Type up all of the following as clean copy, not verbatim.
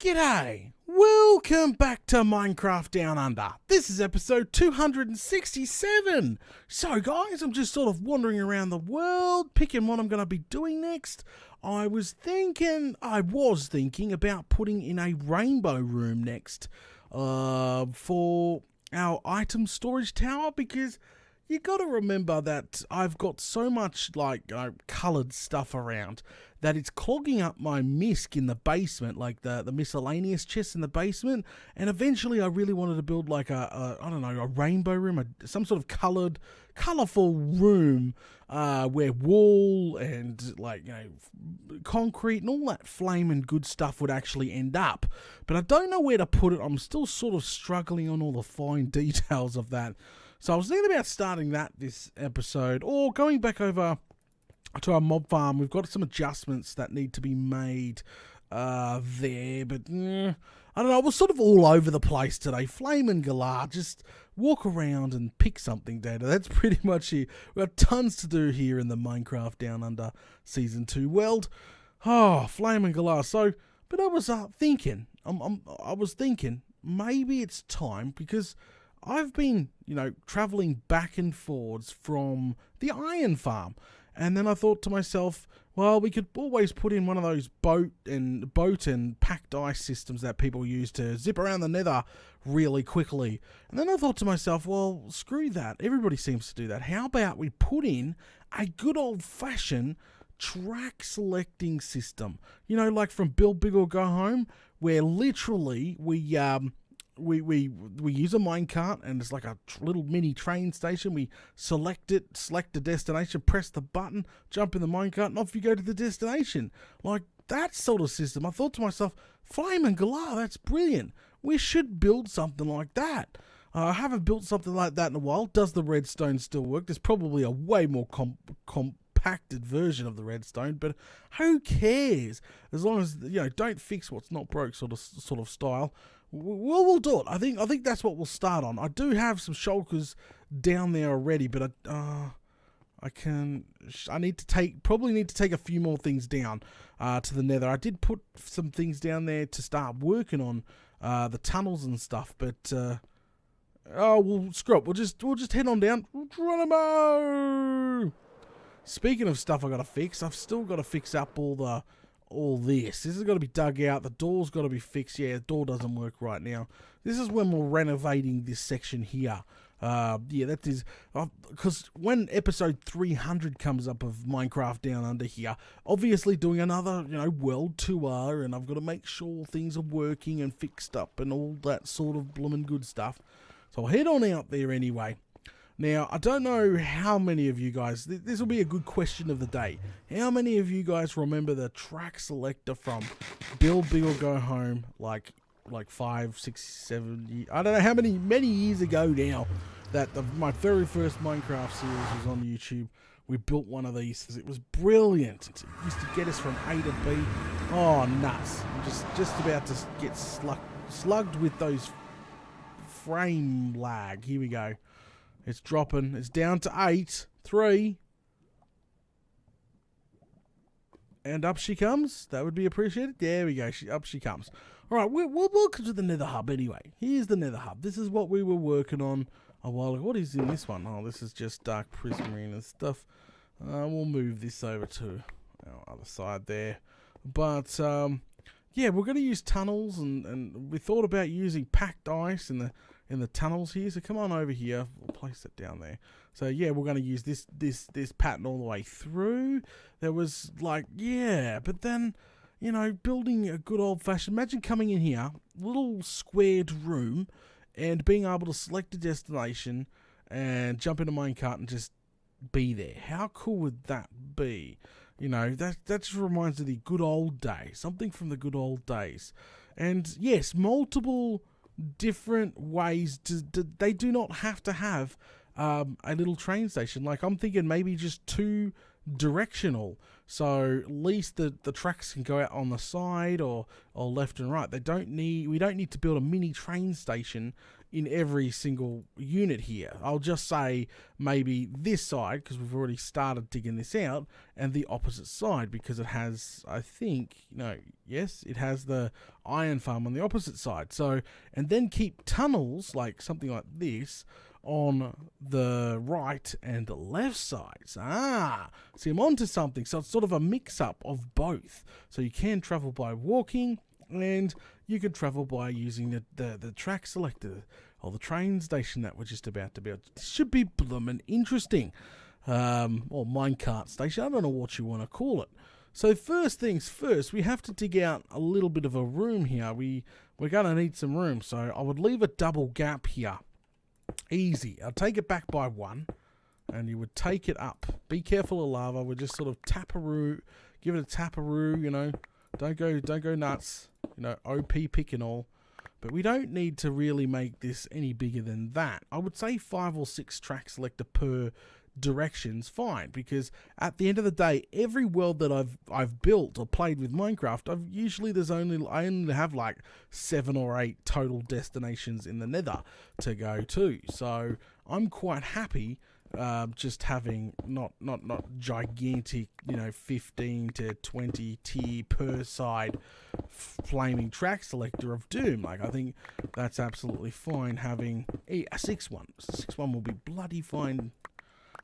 G'day! Welcome back to Minecraft Down Under. This is episode 267. So guys, I'm just sort of wandering around the world, picking what I'm going to be doing next. I was thinking about putting in a rainbow room next for our item storage tower, because you got to remember that I've got so much coloured stuff around that it's clogging up my misc in the basement, like the miscellaneous chests in the basement. And eventually I really wanted to build like a rainbow room, some sort of colourful room where wall and concrete and all that flame and good stuff would actually end up. But I don't know where to put it. I'm still sort of struggling on all the fine details of that. So I was thinking about starting that this episode, or going back over to our mob farm. We've got some adjustments that need to be made there, but I don't know. I was sort of all over the place today. Flame and Galar, just walk around and pick something, Data. That's pretty much it. We've got tons to do here in the Minecraft Down Under Season 2 world. Oh, Flame and Galar. So, but I was thinking, I was thinking maybe it's time, because I've been, traveling back and forwards from the iron farm. And then I thought to myself, well, we could always put in one of those boat and packed ice systems that people use to zip around the nether really quickly. And then I thought to myself, well, screw that. Everybody seems to do that. How about we put in a good old-fashioned track selecting system? Like from Build Big or Go Home, where literally we use a minecart, and it's like a little mini train station. We select the destination, press the button, jump in the minecart, and off you go to the destination. Like that sort of system. I thought to myself, Flame and Galar, that's brilliant. We should build something like that. I haven't built something like that in a while. Does the redstone still work? There's probably a way more compacted version of the redstone, but who cares? As long as don't fix what's not broke, sort of style. We'll do it. I think that's what we'll start on. I do have some shulkers down there already, but I need to take a few more things down to the nether. I did put some things down there to start working on the tunnels and stuff, but we'll screw it. We'll just head on down. Geronimo! Speaking of stuff I gotta fix, I've still got to fix up all this. This has got to be dug out. The door's got to be fixed. Yeah, the door doesn't work right now. This is when we're renovating this section here. That is because when episode 300 comes up of Minecraft Down Under here, obviously doing another world tour, and I've got to make sure things are working and fixed up and all that sort of bloomin' good stuff. So I'll head on out there anyway. Now, I don't know how many of you guys, this will be a good question of the day. How many of you guys remember the track selector from Build Big or Go Home, like 5, 6, 7 years, I don't know how many years ago now, that my very first Minecraft series was on YouTube. We built one of these. It was brilliant. It used to get us from A to B. Oh, nuts. I'm just about to get slugged with those frame lag. Here we go. It's dropping. It's down to 8. 3. And up she comes. That would be appreciated. There we go. Up she comes. All right. Welcome to the Nether Hub anyway. Here's the Nether Hub. This is what we were working on a while ago. What is in this one? Oh, this is just dark prismarine and stuff. We'll move this over to our other side there. But, yeah, we're going to use tunnels, and we thought about using packed ice in the tunnels here. So come on over here. We'll place it down there. So yeah, we're going to use this pattern all the way through. There was but then building a good old fashioned. Imagine coming in here, little squared room, and being able to select a destination and jump in a minecart and just be there. How cool would that be? That just reminds me of the good old days. Something from the good old days. And yes, multiple different ways they do not have to have a little train station. Like I'm thinking maybe just 2 directional, so at least the tracks can go out on the side or left and right. We don't need to build a mini train station in every single unit here. I'll just say maybe this side, because we've already started digging this out, and the opposite side, because it has, I think, yes, it has the iron farm on the opposite side. So, and then keep tunnels, like something like this, on the right and the left sides. See, I'm onto something. So it's sort of a mix-up of both. So you can travel by walking, and you can travel by using the track selector or the train station that we're just about to build. This should be bloomin' interesting. Or minecart station. I don't know what you want to call it. So first things first, we have to dig out a little bit of a room here. We're going to need some room. So I would leave a double gap here. Easy. I'll take it back by 1, and you would take it up. Be careful of lava. We'll just sort of taparoo, give it a taparoo, Don't go nuts, OP pick and all. But we don't need to really make this any bigger than that. I would say 5 or 6 track selector per direction's fine, because at the end of the day, every world that I've built or played with Minecraft, I only have like 7 or 8 total destinations in the nether to go to. So I'm quite happy just having not gigantic 15 to 20 tier per side flaming track selector of doom. Like, I think that's absolutely fine. Having a 6-1 will be bloody fine.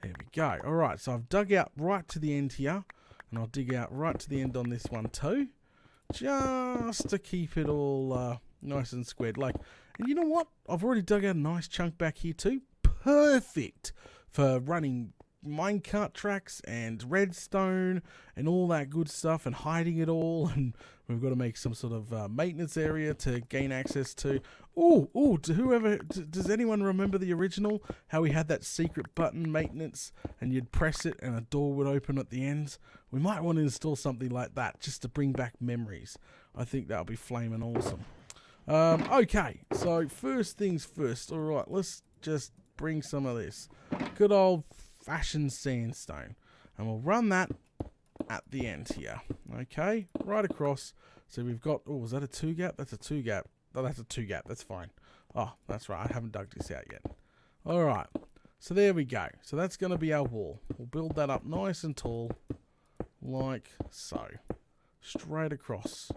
There we go. Alright, so I've dug out right to the end here, and I'll dig out right to the end on this one too, just to keep it all nice and squared. And you know what? I've already dug out a nice chunk back here too. Perfect for running minecart tracks and redstone and all that good stuff, and hiding it all. And we've got to make some sort of maintenance area to gain access to. Does anyone remember the original? How we had that secret button, maintenance, and you'd press it and a door would open at the ends? We might want to install something like that just to bring back memories. I think that'll be flaming awesome. Okay, so first things first. Alright, let's just bring some of this good old fashioned sandstone, and we'll run that at the end here. Okay, right across. So we've got, was that a 2 gap? That's a 2 gap. Oh, that's a 2 gap. That's fine. Oh, that's right. I haven't dug this out yet. All right. So there we go. So that's going to be our wall. We'll build that up nice and tall, like so. Straight across,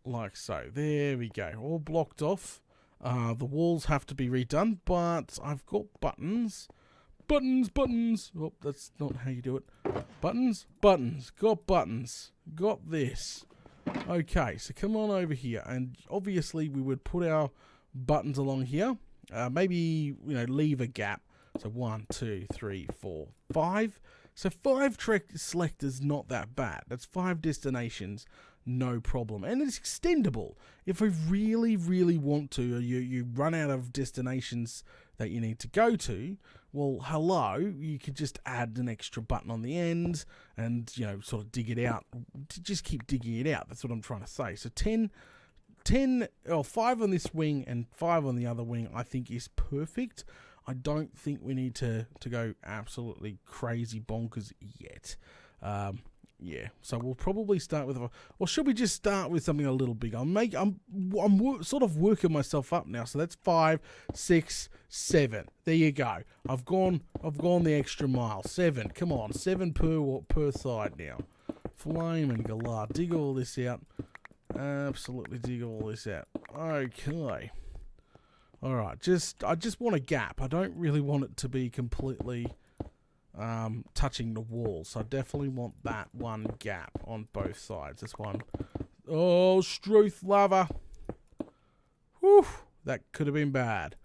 like so. There we go. All blocked off. The walls have to be redone, but I've got buttons. Buttons. Oh, that's not how you do it. Buttons. Got buttons. Got this. Okay, so come on over here, and obviously we would put our buttons along here. Maybe, leave a gap. So 1, 2, 3, 4, 5. So 5 track selectors, not that bad. That's 5 destinations, no problem. And it's extendable. If we really, really want to, or you run out of destinations that you need to go to, well, hello, you could just add an extra button on the end and, sort of dig it out. Just keep digging it out. That's what I'm trying to say. So 5 on this wing and 5 on the other wing, I think is perfect. I don't think we need to go absolutely crazy bonkers yet. Yeah, so we'll probably start with, or should we just start with something a little big? I'm sort of working myself up now. So that's 5, 6, 7. There you go. I've gone the extra mile. 7. Come on, 7 per side now. Flame and galah. Dig all this out. Absolutely dig all this out. Okay. All right. I just want a gap. I don't really want it to be completely touching the wall, so I definitely want that one gap on both sides. This one. Oh, Struth lava. Whew, that could have been bad.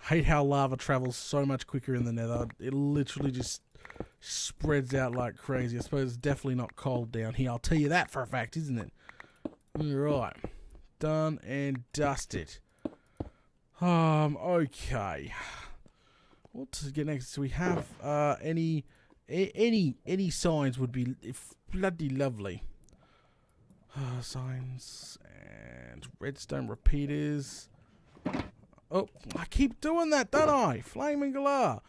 Hate how lava travels so much quicker in the nether. It literally just spreads out like crazy. I suppose it's definitely not cold down here. I'll tell you that for a fact, isn't it? Right. Done and dusted. Okay. What to get next? So we have any signs would be bloody lovely. Signs and redstone repeaters. Oh, I keep doing that, don't I? Flaming galah.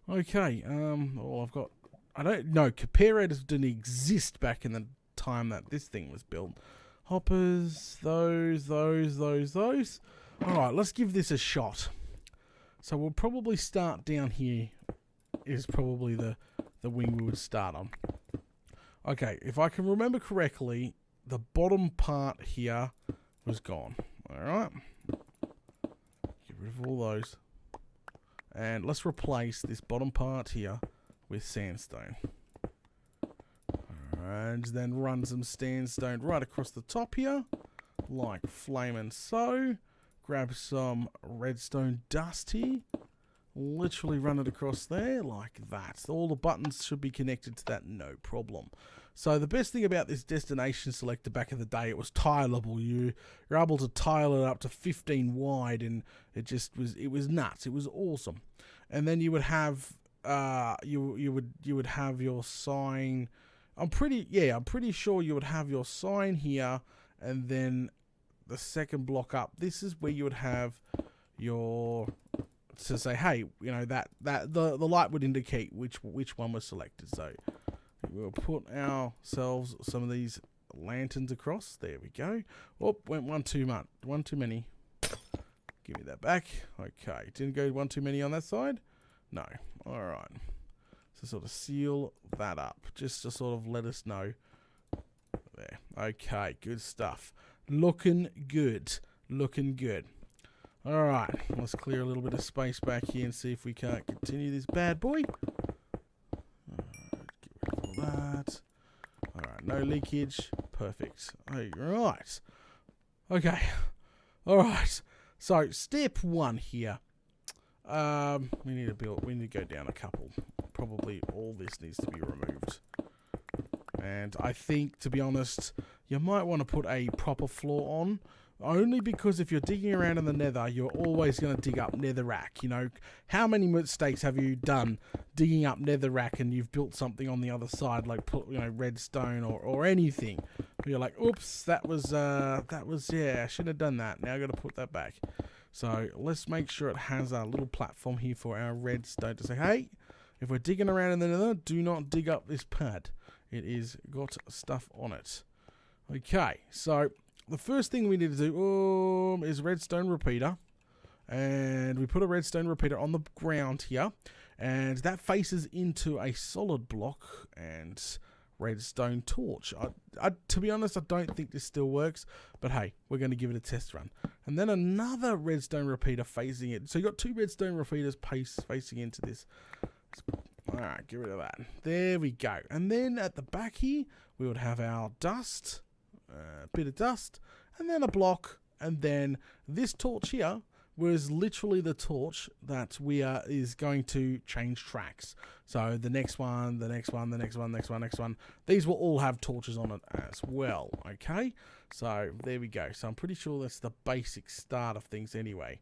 Okay. I don't know. Comparators didn't exist back in the time that this thing was built. Hoppers. Those. Alright, let's give this a shot. So we'll probably start down here, is probably the wing we would start on. Okay, if I can remember correctly, the bottom part here was gone. Alright. Get rid of all those. And let's replace this bottom part here with sandstone. And then run some sandstone right across the top here, like flaming so. Grab some redstone dust here. Literally run it across there like that. All the buttons should be connected to that, no problem. So the best thing about this destination selector back in the day, it was tileable. You're able to tile it up to 15 wide, and it was nuts. It was awesome. And then you would have you would have your sign. I'm pretty sure you would have your sign here, and then the second block up. This is where you would have your, to say, hey, you know, that the light would indicate which one was selected. So we'll put ourselves some of these lanterns across. There we go. Oh, went one too many. Give me that back. Okay, didn't go one too many on that side. No. All right. So sort of seal that up, just to sort of let us know. There. Okay, good stuff. Looking good. Looking good. Alright, let's clear a little bit of space back here and see if we can't continue this bad boy. Get rid of all that. Alright, no leakage. Perfect. Alright. Okay. Alright. So, step 1 here. We need to go down a couple. Probably all this needs to be removed. And I think, to be honest, you might want to put a proper floor on. Only because if you're digging around in the nether, you're always going to dig up netherrack. You know, how many mistakes have you done digging up netherrack and you've built something on the other side, like, you know, redstone or anything? You're like, oops, that was, yeah, I shouldn't have done that. Now I've got to put that back. So let's make sure it has a little platform here for our redstone to say, hey, if we're digging around in the nether, do not dig up this pad. It is got stuff on it. Okay, so the first thing we need to do is redstone repeater. And we put a redstone repeater on the ground here. And that faces into a solid block and redstone torch. To be honest, I don't think this still works. But hey, we're going to give it a test run. And then another redstone repeater facing it. So you've got 2 redstone repeaters facing into this. Alright, get rid of that. There we go. And then at the back here, we would have our dust. A bit of dust. And then a block. And then this torch here was literally the torch that is going to change tracks. So the next one, the next one, the next one, next one, next one. These will all have torches on it as well. Okay? So there we go. So I'm pretty sure that's the basic start of things anyway.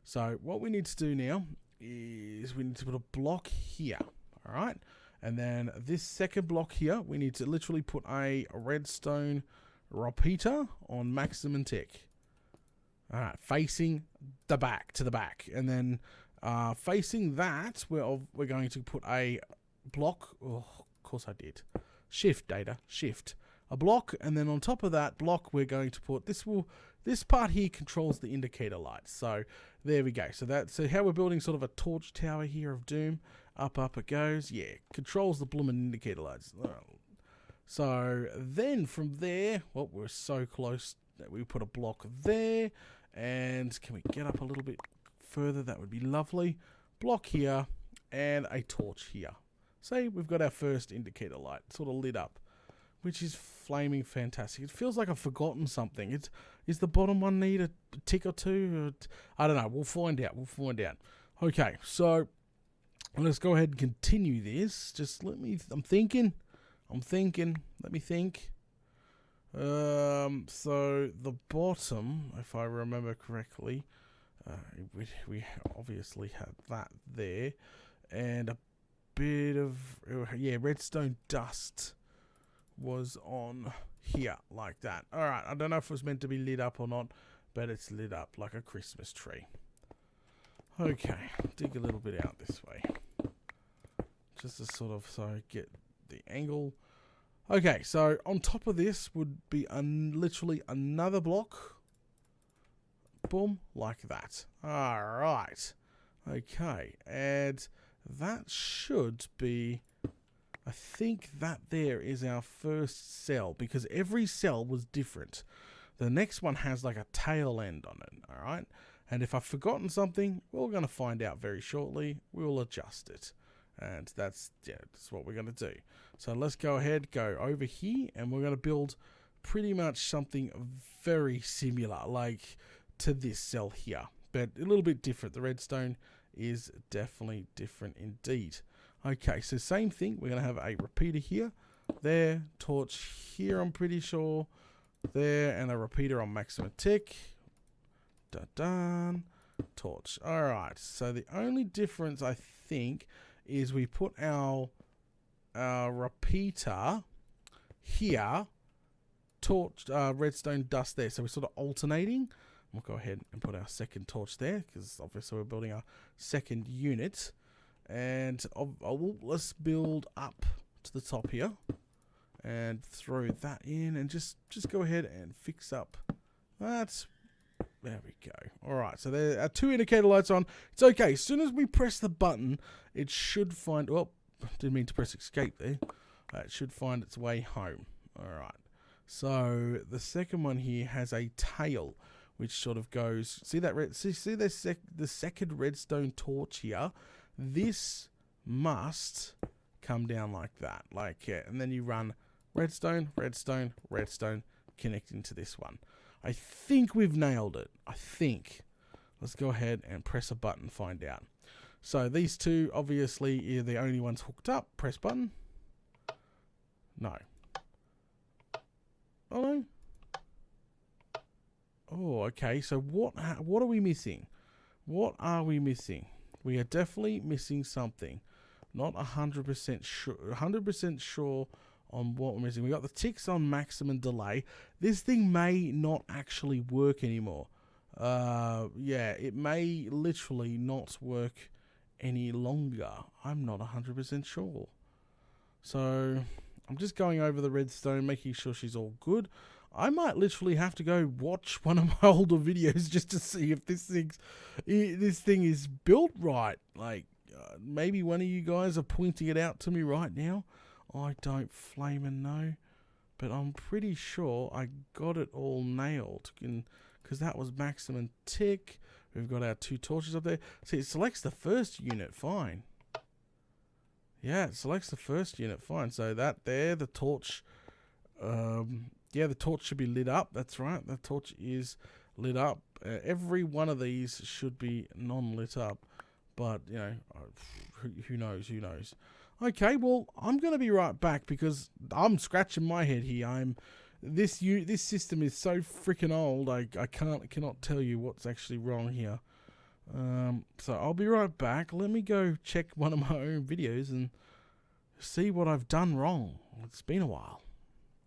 So what we need to do now is we need to put a block here. Alright, and then this second block here, we need to literally put a redstone repeater on maximum tick. Alright, facing the back, to the back. And then facing that, we're going to put a block. Oh, of course I did. Shift, data, shift. A block, and then on top of that block, we're going to put, this part here controls the indicator lights. So there we go. So how we're building sort of a torch tower here of doom. Up it goes. Yeah, controls the blooming indicator lights. So then from there, well, we're so close that we put a block there. And can we get up a little bit further? That would be lovely. Block here and a torch here. See, we've got our first indicator light sort of lit up, which is flaming fantastic. It feels like I've forgotten something. Is the bottom one need a tick or two? I don't know. We'll find out. Okay, so let's go ahead and continue this. Just let me, I'm thinking. Let me think. So the bottom, if I remember correctly, we obviously have that there. And a bit of, redstone dust was on here like that. Alright, I don't know if it was meant to be lit up or not, but it's lit up like a Christmas tree. Okay, dig a little bit out this way. Just to sort of get the angle. Okay, so on top of this would be literally another block. Boom, like that. Alright. Okay, and that should be... I think that there is our first cell, because every cell was different. The next one has like a tail end on it, alright? And if I've forgotten something, we're going to find out very shortly. We'll adjust it. And that's what we're going to do. So let's go ahead, go over here, and we're going to build pretty much something very similar, like to this cell here. But a little bit different. The redstone is definitely different indeed. Okay, so same thing. We're going to have a repeater here, there, torch here, I'm pretty sure, there, and a repeater on maximum tick. Done. Torch. Alright, so the only difference, I think, is we put our repeater here, torch, redstone dust there. So we're sort of alternating. We'll go ahead and put our second torch there, because obviously we're building our second unit. And let's build up to the top here and throw that in, and just go ahead and fix up that. There we go. Alright, so there are 2 indicator lights on. It's okay. As soon as we press the button, it should find... Well, didn't mean to press escape there. It should find its way home. Alright. So the second one here has a tail, which sort of goes... See that see the second redstone torch here? This must come down like that. Like, yeah, and then you run redstone, redstone, redstone, connecting to this one. I think we've nailed it. I think. Let's go ahead and press a button, find out. So these two obviously are the only ones hooked up. Press button. No. Oh no. Oh, okay. So what are we missing? What are we missing? We are definitely missing something. Not 100% sure. 100% sure on what we're missing. We got the ticks on maximum delay. This thing may not actually work anymore. Yeah, it may literally not work any longer. I'm not 100% sure. So I'm just going over the redstone, making sure she's all good. I might literally have to go watch one of my older videos just to see if this thing is built right. Like, maybe one of you guys are pointing it out to me right now. I don't flamin' know, but I'm pretty sure I got it all nailed, because that was maximum tick. We've got our 2 torches up there. See, it selects the first unit, fine. Yeah, it selects the first unit, fine. So that there, the torch, yeah, the torch should be lit up. That's right, the torch is lit up. Every one of these should be non-lit up, but, you know, who knows, who knows. Okay, well, I'm going to be right back, because I'm scratching my head here. This system is so freaking old, I cannot tell you what's actually wrong here. So I'll be right back. Let me go check one of my own videos and see what I've done wrong. It's been a while.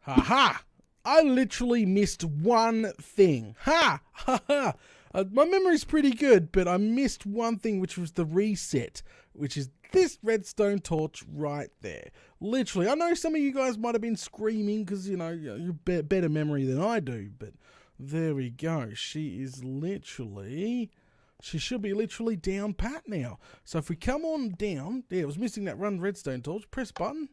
Ha! I literally missed one thing. Ha! Ha ha! My memory's pretty good, but I missed one thing, which was the reset, which is this redstone torch right there. Literally, I know some of you guys might have been screaming because, you know, you better memory than I do, but there we go. She should be literally down pat now. So if we come on down, yeah, it was missing that run redstone torch. Press button.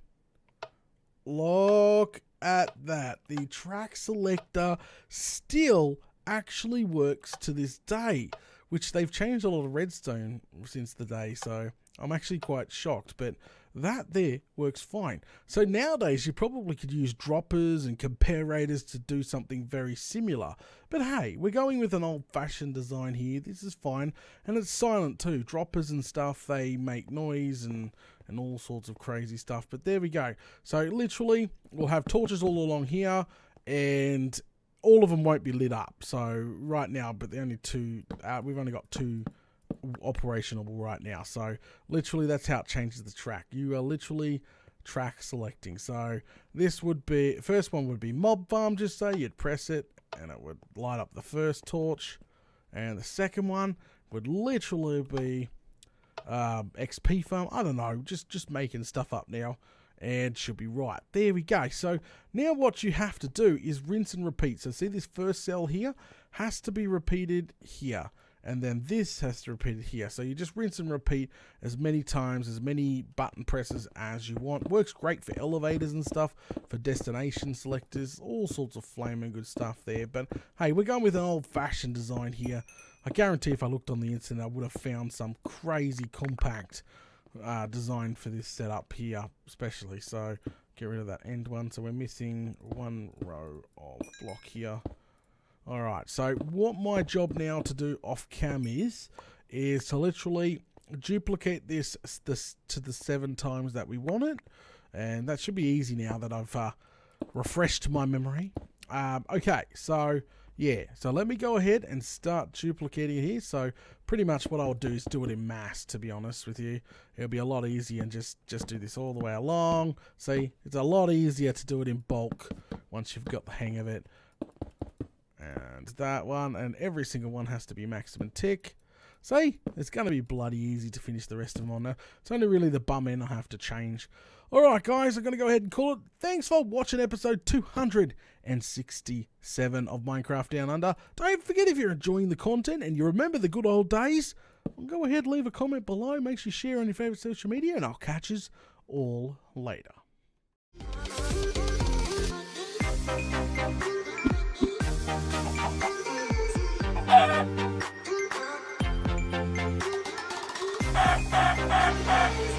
Look at that. The track selector still actually works to this day, which they've changed a lot of redstone since the day, so I'm actually quite shocked, but that there works fine. So nowadays you probably could use droppers and comparators to do something very similar, but hey, we're going with an old-fashioned design here. This is fine, and it's silent too. Droppers and stuff, they make noise and all sorts of crazy stuff, but there we go. So literally we'll have torches all along here, and all of them won't be lit up. So right now, but the only 2, we've only got 2 operational right now. So literally that's how it changes the track. You are literally track selecting. So this would be, first one would be mob farm, just say you'd press it and it would light up the first torch, and the second one would literally be XP farm. I don't know, just making stuff up now. And should be right. There we go. So now what you have to do is rinse and repeat. So see this first cell here has to be repeated here. And then this has to repeat it here. So you just rinse and repeat as many times, as many button presses as you want. Works great for elevators and stuff, for destination selectors, all sorts of flaming good stuff there. But hey, we're going with an old-fashioned design here. I guarantee if I looked on the internet, I would have found some crazy compact design for this setup here, especially. So get rid of that end one. So we're missing one row of block here. Alright, so what my job now to do off cam is to literally duplicate this to the 7 times that we want it. And that should be easy now that I've refreshed my memory. Okay, so yeah, so let me go ahead and start duplicating it here. So pretty much what I'll do is do it in mass, to be honest with you. It'll be a lot easier and just do this all the way along. See, it's a lot easier to do it in bulk once you've got the hang of it. And that one, and every single one has to be maximum tick. See, it's going to be bloody easy to finish the rest of them on now. It's only really the bum end I have to change. Alright guys, I'm going to go ahead and call it. Thanks for watching episode 267 of Minecraft Down Under. Don't forget, if you're enjoying the content and you remember the good old days, go ahead and leave a comment below. Make sure you share on your favourite social media, and I'll catch you all later. Ha ha ha ha!